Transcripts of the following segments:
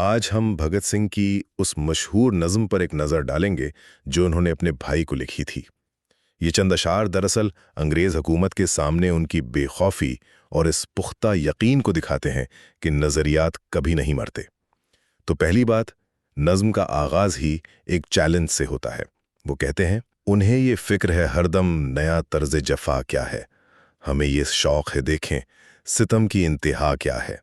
आज हम भगत सिंह की उस मशहूर नज़्म पर एक नज़र डालेंगे जो उन्होंने अपने भाई को लिखी थी। ये चंद अशार दरअसल अंग्रेज़ हुकूमत के सामने उनकी बेखौफी और इस पुख्ता यकीन को दिखाते हैं कि नज़रियात कभी नहीं मरते। तो पहली बात, नज़्म का आगाज़ ही एक चैलेंज से होता है। वो कहते हैं, उन्हें ये फ़िक्र है हरदम नया तर्ज़ जफ़ा क्या है, हमें ये शौक़ है देखें सितम की इंतहा क्या है।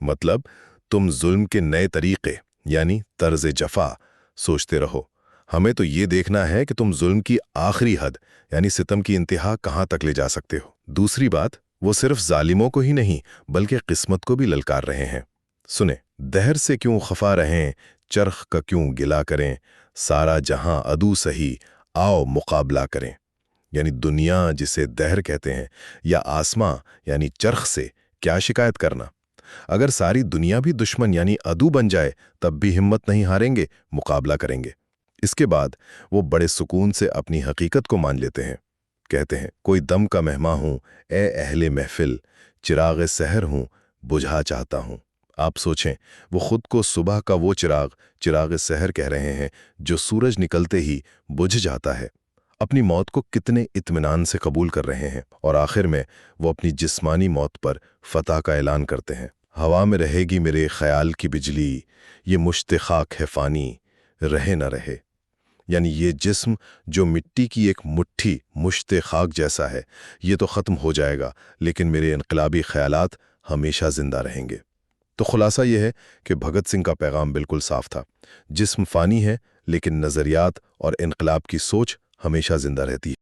मतलब तुम जुल्म के नए तरीक़े यानी तर्ज़ जफ़ा सोचते रहो, हमें तो ये देखना है कि तुम जुल्म की आखिरी हद यानी सितम की इंतहा कहाँ तक ले जा सकते हो। दूसरी बात, वो सिर्फ जालिमों को ही नहीं बल्कि किस्मत को भी ललकार रहे हैं। सुने, दहर से क्यों खफा रहें, चरख का क्यों गिला करें, सारा जहां अदू सही आओ मुकाबला करें। यानी दुनिया जिसे दहर कहते हैं या आसमां यानी चरख से क्या शिकायत करना। अगर सारी दुनिया भी दुश्मन यानी अदू बन जाए तब भी हिम्मत नहीं हारेंगे, मुकाबला करेंगे। इसके बाद वो बड़े सुकून से अपनी हकीकत को मान लेते हैं। कहते हैं, कोई दम का मेहमा हूं ए अहले महफिल, चिराग सहर हूं बुझा चाहता हूं। आप सोचें, वो खुद को सुबह का वो चिराग सहर कह रहे हैं जो सूरज निकलते ही बुझ जाता है। अपनी मौत को कितने इत्मीनान से कबूल कर रहे हैं। और आखिर में वो अपनी जिस्मानी मौत पर फतह का ऐलान करते हैं। हवा में रहेगी मेरे ख्याल की बिजली, ये मुश्त खाक है फानी, रहे न रहे। यानी ये जिस्म जो मिट्टी की एक मुट्ठी मुश्त खाक जैसा है, ये तो ख़त्म हो जाएगा, लेकिन मेरे इनकलाबी ख्यालात हमेशा जिंदा रहेंगे। तो खुलासा ये है कि भगत सिंह का पैगाम बिल्कुल साफ था। जिस्म फ़ानी है लेकिन नज़रियात और इनकलाब की सोच हमेशा जिंदा रहती है।